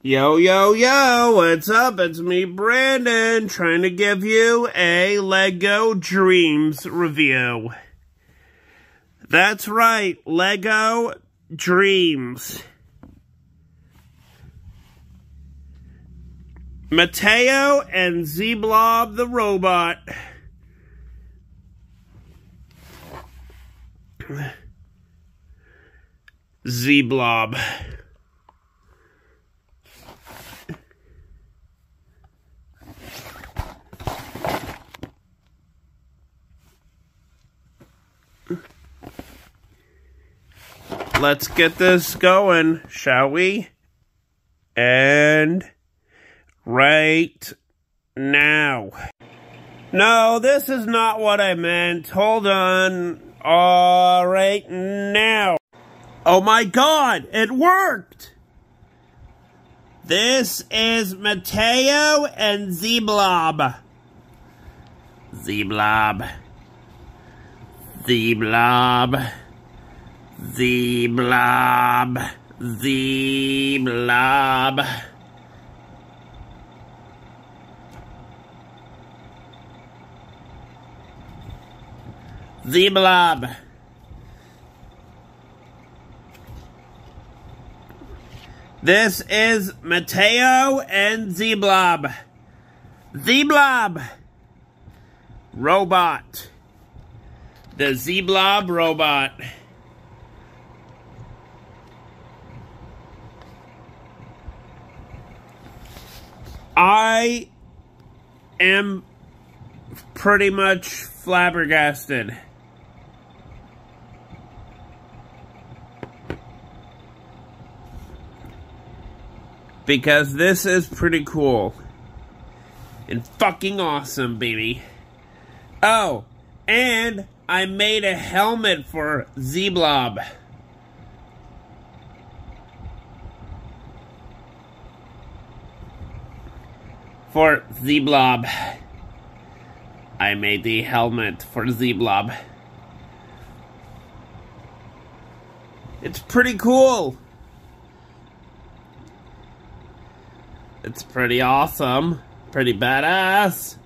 Yo, yo, yo, what's up? It's me, Brandon, trying to give you a LEGO Dreams review. That's right, LEGO Dreams. Mateo and Z-Blob the robot. Z-Blob. Let's get this going, shall we? And right now. No, this is not what I meant. Hold on. All right now. Oh my God, it worked! This is Mateo and Z-Blob. Z-Blob. Z-Blob. Z-Blob. Z-Blob. Z-Blob. This is Mateo and Z-Blob. Z-Blob. Robot. The Z-Blob robot. I am pretty much flabbergasted. Because this is pretty cool. And fucking awesome, baby. Oh, and I made a helmet for Z-Blob. For Z-Blob. I made the helmet for Z-Blob. It's pretty cool. It's pretty awesome. Pretty badass.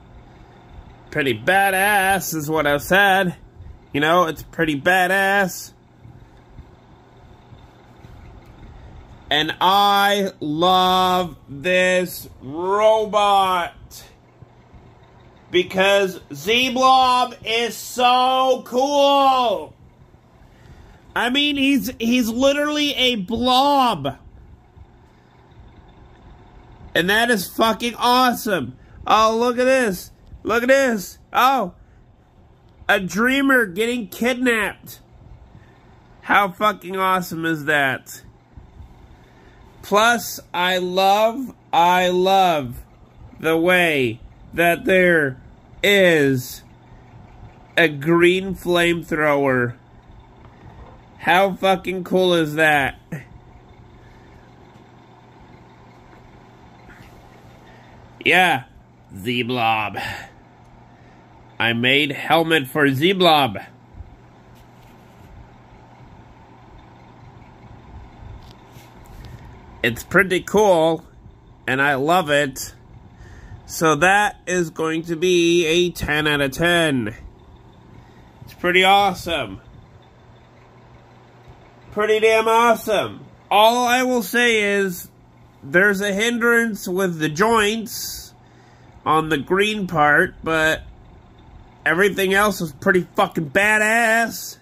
Pretty badass is what I said. You know, it's pretty badass. And I love this robot. Because Z-Blob is so cool. I mean, he's literally a blob. And that is fucking awesome. Oh, look at this. Look at this. Oh, a dreamer getting kidnapped. How fucking awesome is that? Plus, I love the way that there is a green flamethrower. How fucking cool is that? Yeah, Z-Blob. I made helmet for Z-Blob. It's pretty cool, and I love it. So that is going to be a 10 out of 10. It's pretty awesome. Pretty damn awesome. All I will say is, there's a hindrance with the joints on the green part, but everything else is pretty fucking badass.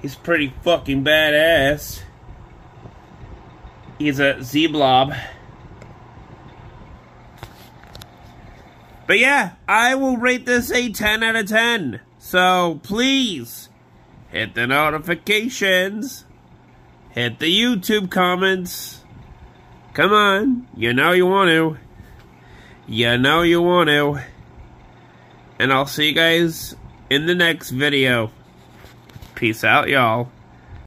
He's pretty fucking badass. He's a Z-Blob. But yeah, I will rate this a 10 out of 10. So please, hit the notifications. Hit the YouTube comments. Come on. You know you want to. You know you want to. And I'll see you guys in the next video. Peace out, y'all.